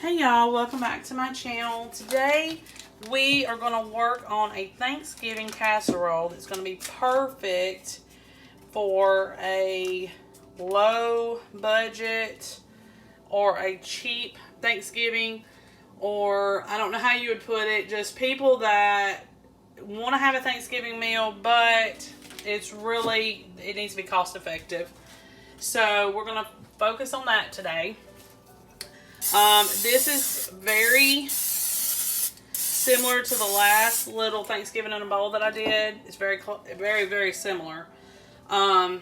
Hey y'all, welcome back to my channel. Today we are going to work on a Thanksgiving casserole that's going to be perfect for a low budget or a cheap Thanksgiving, or I don't know how you would put it, just people that want to have a Thanksgiving meal but it needs to be cost effective. So we're going to focus on that today. This is very similar to the last little Thanksgiving in a bowl that I did. It's very, very similar. But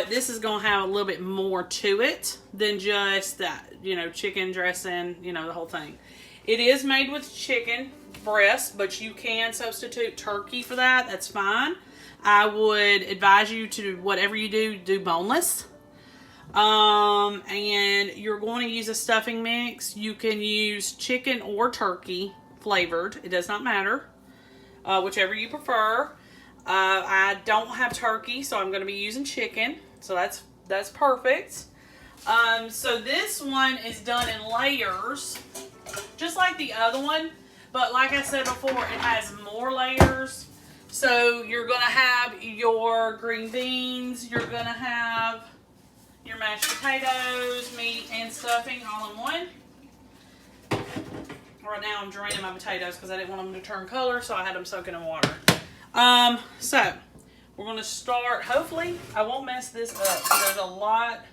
this is going to have a little bit more to it than just that, chicken dressing, the whole thing. It is made with chicken breast, but you can substitute turkey for that. That's fine. I would advise you to, whatever you do boneless. And you're going to use a stuffing mix. You can use chicken or turkey flavored. It does not matter. Whichever you prefer. I don't have turkey, so I'm going to be using chicken. So that's perfect. So this one is done in layers, just like the other one. But like I said before, it has more layers. So you're going to have your green beans. You're going to have your mashed potatoes, meat, and stuffing all in one. Right now I'm draining my potatoes because I didn't want them to turn color, so I had them soaking in water. So we're going to start. Hopefully I won't mess this up. There's a lot.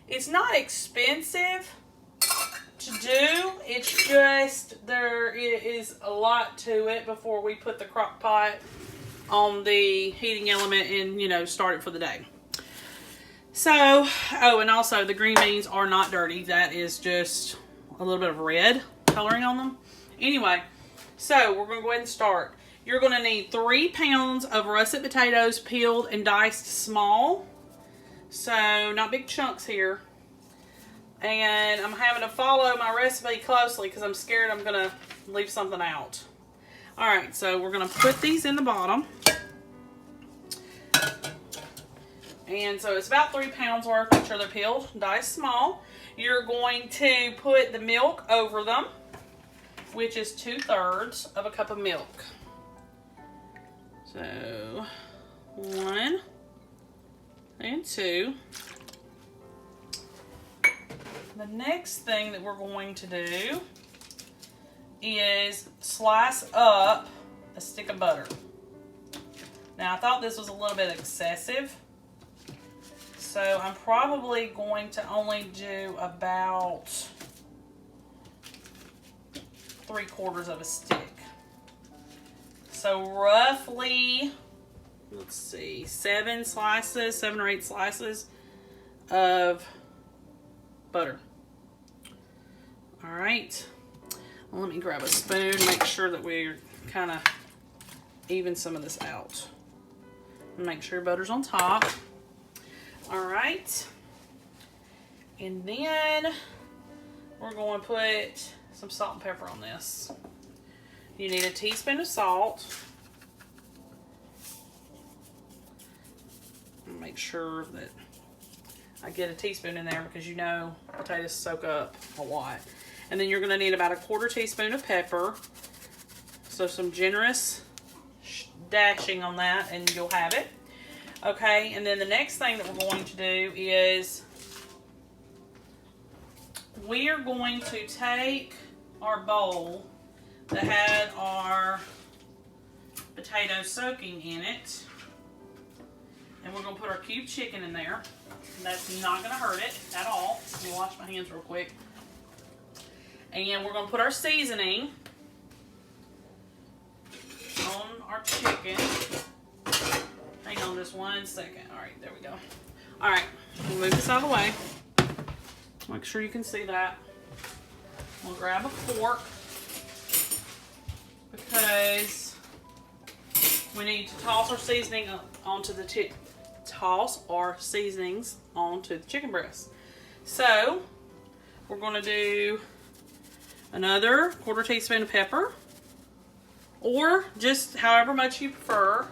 It's not expensive to do. It's just there is a lot to it before we put the crock pot on the heating element and, start it for the day. So, and also the green beans are not dirty. That is just a little bit of red coloring on them. Anyway, so we're going to go ahead and start. You're going to need 3 pounds of russet potatoes peeled and diced small. So, not big chunks here. And I'm having to follow my recipe closely because I'm scared I'm going to leave something out. Alright, so we're going to put these in the bottom. And so it's about 3 pounds worth. Make sure they're peeled, diced small. You're going to put the milk over them, which is 2/3 of a cup of milk. So 1 and 2. The next thing that we're going to do is slice up a stick of butter. Now I thought this was a little bit excessive, so I'm probably going to only do about 3/4 of a stick. So roughly, let's see, 7 or 8 slices of butter. All right. Well, let me grab a spoon, make sure that we're kind of even some of this out. Make sure butter's on top. All right. And then we're going to put some salt and pepper on this. You need a teaspoon of salt. Make sure that I get a teaspoon in there because potatoes soak up a lot. And then you're going to need about a 1/4 teaspoon of pepper. So some generous dashing on that and you'll have it. Okay, and then the next thing that we're going to do is we are going to take our bowl that had our potatoes soaking in it, and we're going to put our cubed chicken in there. That's not going to hurt it at all. Let me wash my hands real quick. And we're going to put our seasoning on our chicken. Hang on just 1 second. All right, there we go. All right, we'll move this out of the way. Make sure you can see that. We'll grab a fork because we need to toss our seasoning onto the seasonings onto the chicken breast. So we're going to do another 1/4 teaspoon of pepper, or just however much you prefer.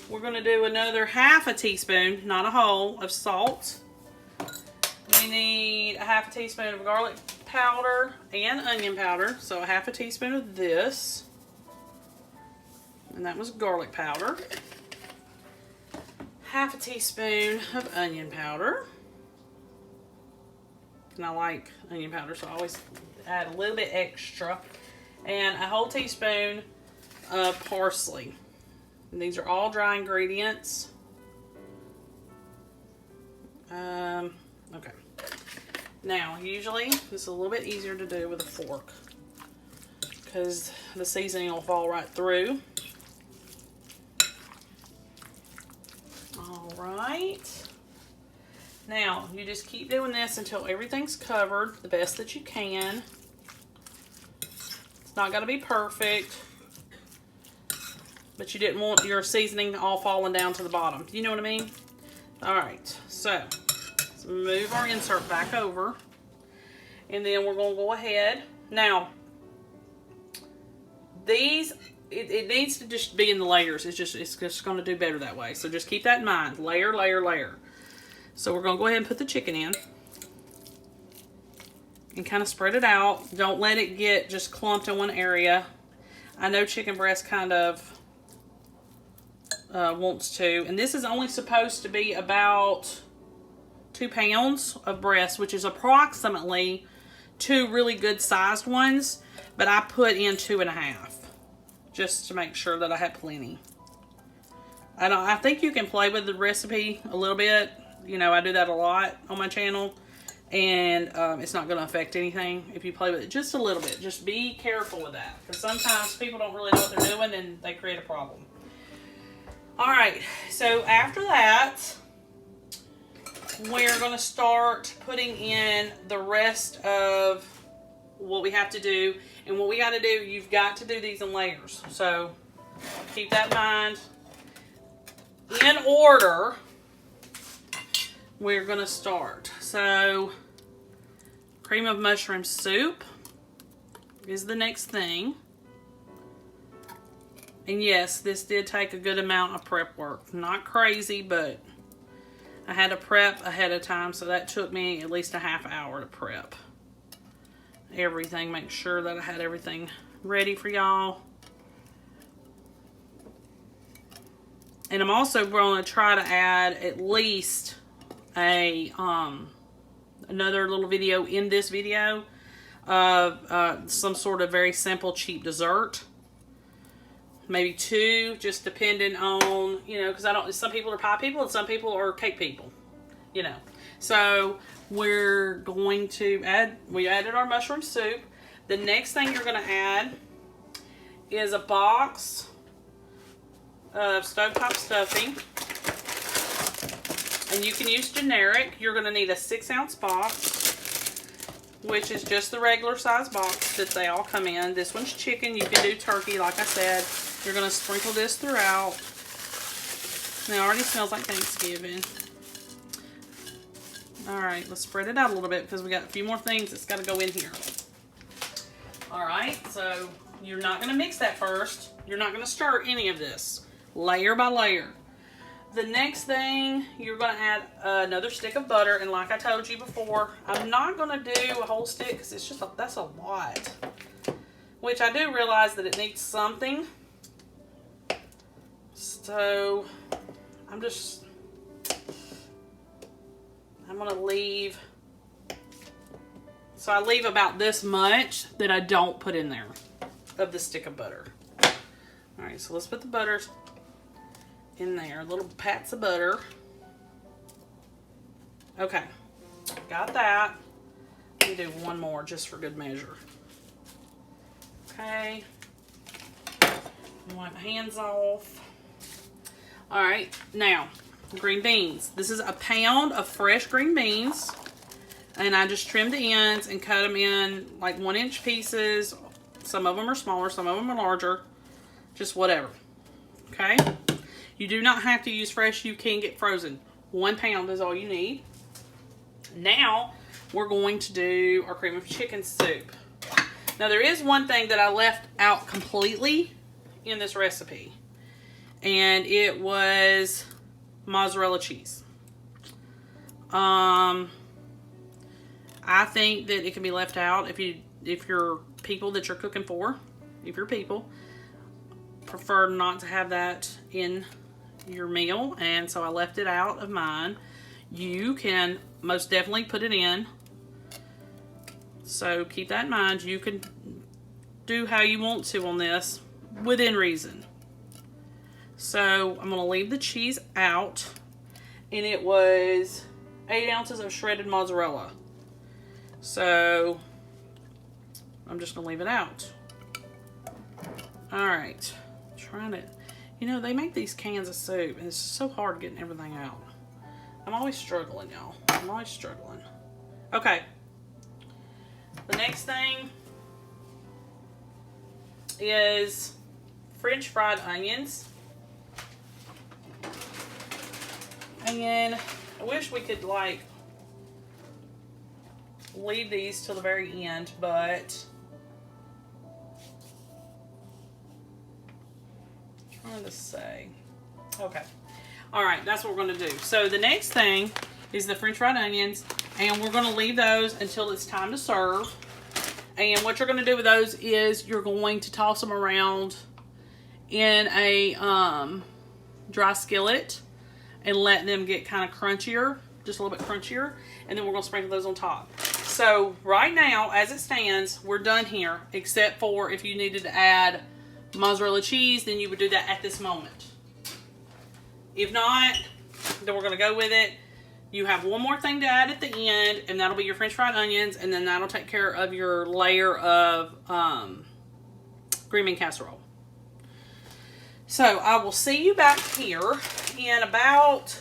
We're going to do another 1/2 teaspoon, not a whole, of salt. We need a 1/2 teaspoon of garlic powder and onion powder. So a half a teaspoon of this. And that was garlic powder. Half a teaspoon of onion powder. And I like onion powder, so I always add a little bit extra. And a whole teaspoon of parsley. And these are all dry ingredients. Okay. Now, usually, this is a little bit easier to do with a fork because the seasoning will fall right through. All right. Now, you just keep doing this until everything's covered the best that you can. It's not going to be perfect, but you didn't want your seasoning all falling down to the bottom. You know what I mean? All right, so let's move our insert back over, and then we're going to go ahead. Now, these, it needs to just be in the layers. It's just going to do better that way. So just keep that in mind. Layer, layer, layer. So we're going to go ahead and put the chicken in and kind of spread it out. Don't let it get just clumped in one area. I know chicken breast kind of wants to. And this is only supposed to be about 2 pounds of breast, which is approximately 2 really good sized ones. But I put in 2.5 just to make sure that I had plenty. I think you can play with the recipe a little bit. You know, I do that a lot on my channel, and it's not going to affect anything if you play with it just a little bit. Just be careful with that, because sometimes people don't really know what they're doing and they create a problem. All right, so after that, we're going to start putting in the rest of what we have to do. And what we got to do, you've got to do these in layers. So keep that in mind. In order, we're going to start. So cream of mushroom soup is the next thing. And yes, this did take a good amount of prep work. Not crazy, but I had to prep ahead of time, so that took me at least a half hour to prep everything. Make sure that I had everything ready for y'all. And I'm also going to try to add at least a another little video in this video of some sort of very simple cheap dessert. Maybe 2, just depending on, you know, because some people are pie people and some people are cake people, you know. So we're going to we added our mushroom soup. The next thing you're going to add is a box of stovetop stuffing. And you can use generic. You're going to need a 6-ounce box, which is just the regular size box that they all come in. This one's chicken. You can do turkey, like I said. You're going to sprinkle this throughout. And it already smells like Thanksgiving. Alright, let's spread it out a little bit because we got a few more things that's got to go in here. Alright, so you're not going to mix that first. You're not going to stir any of this. Layer by layer. The next thing, you're going to add another stick of butter. And like I told you before, I'm not going to do a whole stick because it's just that's a lot. Which I do realize that it needs something. So I'm going to leave. So I leave about this much that I don't put in there of the stick of butter. All right, so let's put the butter in there. Little pats of butter. Okay, got that. Let me do one more just for good measure. Okay. Wipe my hands off. All right, now green beans. This is a pound of fresh green beans, and I just trimmed the ends and cut them in like 1-inch pieces. Some of them are smaller, some of them are larger, just whatever. Okay, you do not have to use fresh. You can get frozen. 1 pound is all you need. Now we're going to do our cream of chicken soup. Now there is one thing that I left out completely in this recipe, and it was mozzarella cheese. I I think that it can be left out if you're people that you're cooking for, if your people prefer not to have that in your meal, and so I left it out of mine. You can most definitely put it in, so keep that in mind. You can do how you want to on this within reason. So I'm going to leave the cheese out, and it was 8 ounces of shredded mozzarella. So I'm just going to leave it out. Alright, trying to, you know, they make these cans of soup, and it's so hard getting everything out. I'm always struggling, y'all. I'm always struggling. Okay. The next thing is French fried onions. And I wish we could, like, leave these till the very end, but I'm trying to say. Okay. Alright, that's what we're going to do. So the next thing is the French fried onions, and we're going to leave those until it's time to serve. And what you're going to do with those is you're going to toss them around in a dry skillet and let them get kind of crunchier, just a little bit crunchier, and then we're going to sprinkle those on top. So right now, as it stands, we're done here, except for if you needed to add mozzarella cheese, then you would do that at this moment. If not, then we're going to go with it. You have one more thing to add at the end, and that'll be your French fried onions, and then that'll take care of your layer of green bean casserole. So I will see you back here in about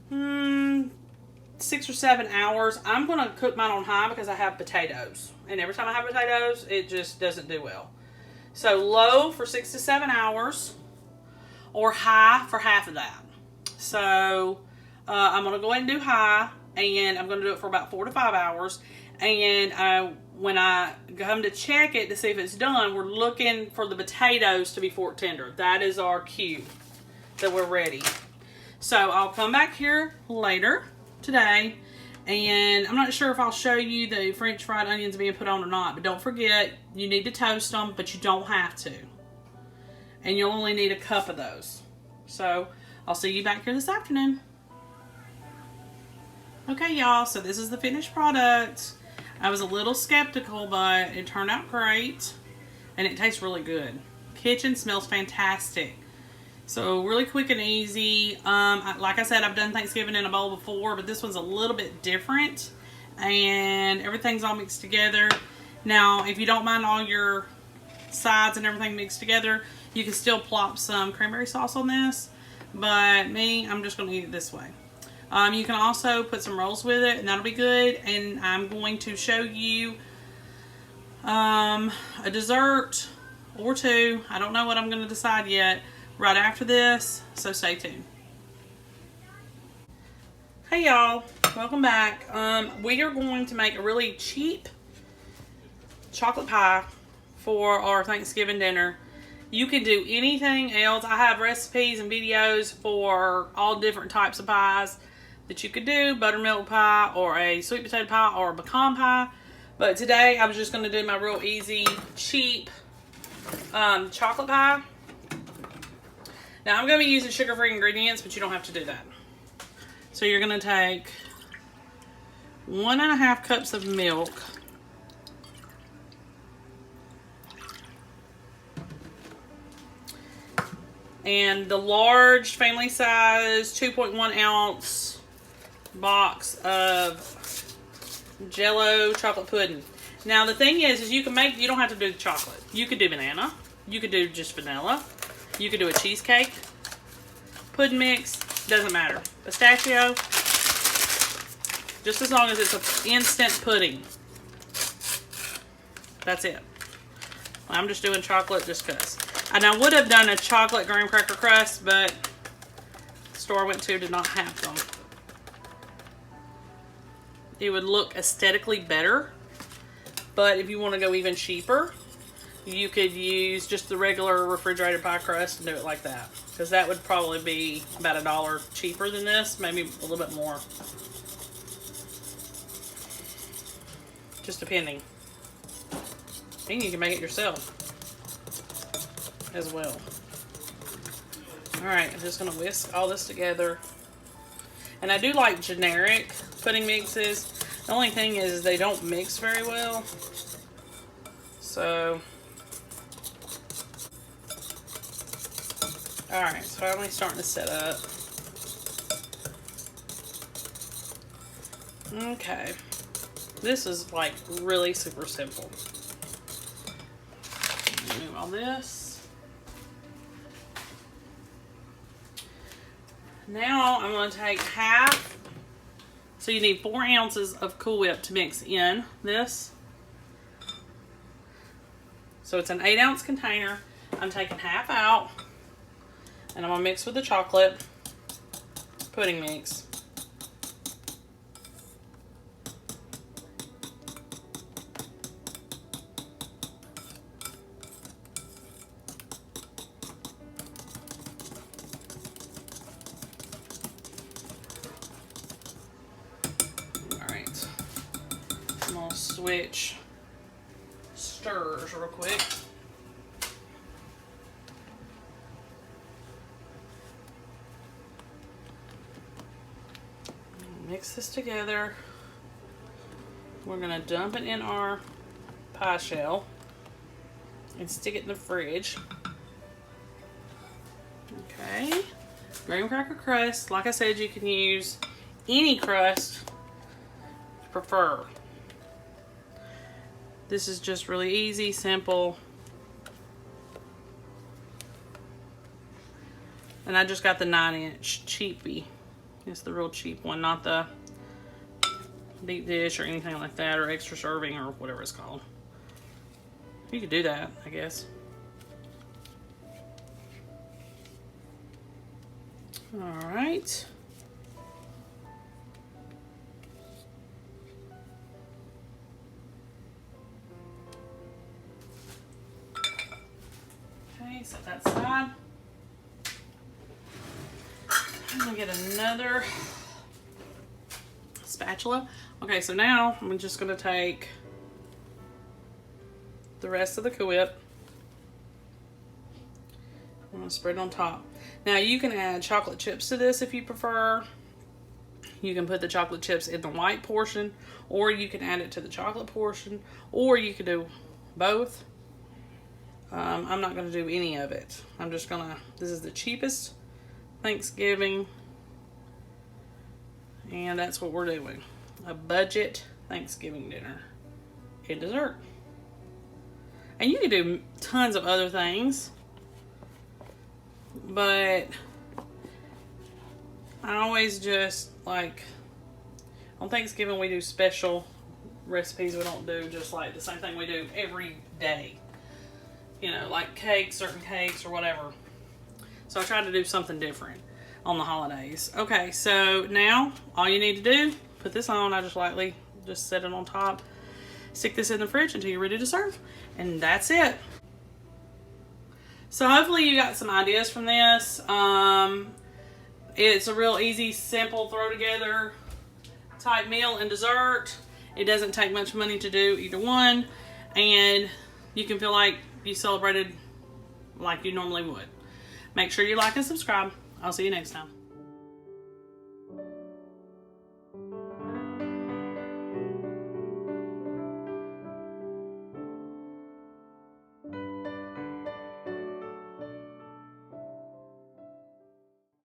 6 or 7 hours. I'm going to cook mine on high because I have potatoes, and every time I have potatoes, it just doesn't do well. So low for 6 to 7 hours, or high for half of that. So I'm going to go ahead and do high, and I'm going to do it for about 4 to 5 hours. And when I come to check it to see if it's done, we're looking for the potatoes to be fork tender. That is our cue that we're ready. So I'll come back here later today, and I'm not sure if I'll show you the French fried onions being put on or not, but don't forget, you need to toast them, but you don't have to. And you'll only need a cup of those. So I'll see you back here this afternoon. Okay, y'all, so this is the finished product. I was a little skeptical, but it turned out great, and it tastes really good. Kitchen smells fantastic. So really quick and easy. Like I said, I've done Thanksgiving in a bowl before, but this one's a little bit different, and everything's all mixed together. Now, if you don't mind all your sides and everything mixed together, you can still plop some cranberry sauce on this, but me, I'm just going to eat it this way. You can also put some rolls with it, and that'll be good. And I'm going to show you a dessert or two. I don't know what I'm going to decide yet right after this, so stay tuned. Hey y'all, welcome back. We are going to make a really cheap chocolate pie for our Thanksgiving dinner. You can do anything else. I have recipes and videos for all different types of pies that you could do, buttermilk pie or a sweet potato pie or a pecan pie. But today I was just going to do my real easy, cheap chocolate pie. Now I'm going to be using sugar-free ingredients, but you don't have to do that. So you're going to take 1.5 cups of milk. And the large family size 2.1 ounce box of Jell-O chocolate pudding. Now the thing is you can make, you don't have to do the chocolate. You could do banana. You could do just vanilla. You could do a cheesecake pudding mix. Doesn't matter. Pistachio. Just as long as it's an instant pudding. That's it. I'm just doing chocolate just because. And I would have done a chocolate graham cracker crust, but the store I went to did not have them. It would look aesthetically better, but if you want to go even cheaper, you could use just the regular refrigerated pie crust and do it like that. Because that would probably be about $1 cheaper than this, maybe a little bit more. just depending. And you can make it yourself as well. Alright, I'm just going to whisk all this together. And I do like generic pudding mixes. The only thing is they don't mix very well. So, alright, so finally starting to set up. Okay. This is like really super simple. Move all this. Now I'm going to take half. So you need 4 ounces of Cool Whip to mix in this. So it's an 8-ounce container. I'm taking half out. And I'm going to mix with the chocolate pudding mix. Alright. I'm going to switch stirrers real quick. Mix this together. We're going to dump it in our pie shell and stick it in the fridge. Okay. Graham cracker crust. Like I said, you can use any crust you prefer. This is just really easy, simple. And I just got the 9-inch cheapy. It's the real cheap one, not the deep dish or anything like that, or extra serving or whatever it's called. You could do that, I guess. All right. Okay, set that aside. I'm gonna get another spatula. Okay, so now I'm just gonna take the rest of the Cool Whip. I'm gonna spread it on top. Now you can add chocolate chips to this if you prefer. You can put the chocolate chips in the white portion, or you can add it to the chocolate portion, or you could do both. I'm not gonna do any of it. I'm just gonna, this is the cheapest Thanksgiving, and that's what we're doing. A budget Thanksgiving dinner and dessert. And you can do tons of other things, but I always just like, on Thanksgiving we do special recipes. We don't do just like the same thing we do every day. You know, like cakes, certain cakes or whatever. So I tried to do something different on the holidays. Okay, so now all you need to do, put this on. I just lightly just set it on top. Stick this in the fridge until you're ready to serve. And that's it. So hopefully you got some ideas from this. It's a real easy, simple, throw together type meal and dessert. It doesn't take much money to do either one. And you can feel like you celebrated like you normally would. Make sure you like and subscribe. I'll see you next time.